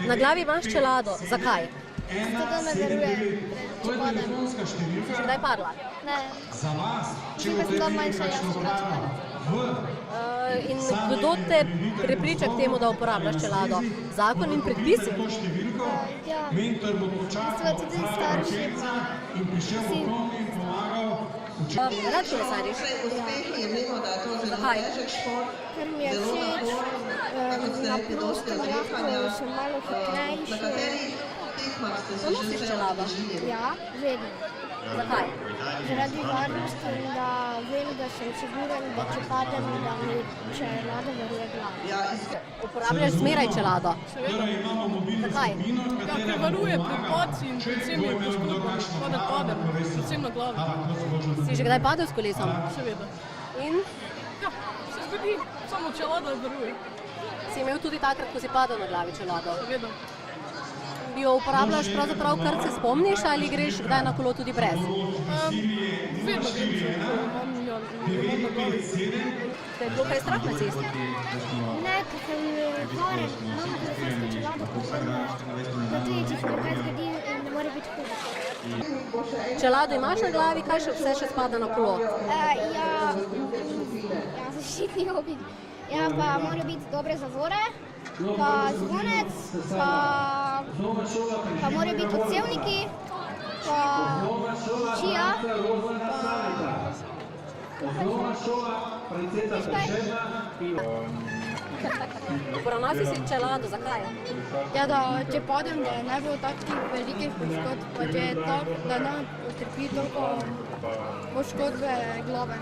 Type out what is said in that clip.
Na glavi imaš čelado. Zakaj? Zato da me varuje, če padem. Si že kdaj padla? Ne. Če pa sem bila manjša, jaz sem bila padla. In kdo te prepriča k temu, da uporabljaš čelado? Zakon in predpisi? Ja, v bistvu tudi starši pa vsi. Rad kolesariš? Zakaj? Ker mi je všeč, na prostem lahko še malo hitrejše. To nosiš čelado? Ja, vedno. Zakaj? Zaradi varnosti in da vem, da sem siguren, da če padem, da mi čelada varuje glavo. Uporabljaš zmeraj čelado? Zakaj? Ja, ker varuje pred padci in predvsem je poškodbami, pa da padem, predvsem na glavi. Si že kdaj padel s kolesom? Seveda. In Ja, se zgodi, samo čelada varuje. si imel tudi takrat, ko si padel na glavi čelado? Seveda. Bi jo uporabljaš pravzaprav, kar se spomniš, ali greš kdaj na kolo tudi brez? Vedno grem, če imam na glavi. Te je bilo kaj strah na cesti? Ne, ker sem varen, imamo kolesarsko čelado, da tudi če se kaj zgodi, ne more biti hudo. Čelado imaš na glavi, kaj še vse še spada na kolo? Ja, zaščitni objekt. Ja, pa mora biti dobre zavore, pa zvonec, pa mora biti odsevniki, pa čija, Poravnasi si čelado, zakaj? Ja, da če padem, da ne bo takih velikih poškodb, pa če je tak, da ne utrpi toliko poškodbe glave.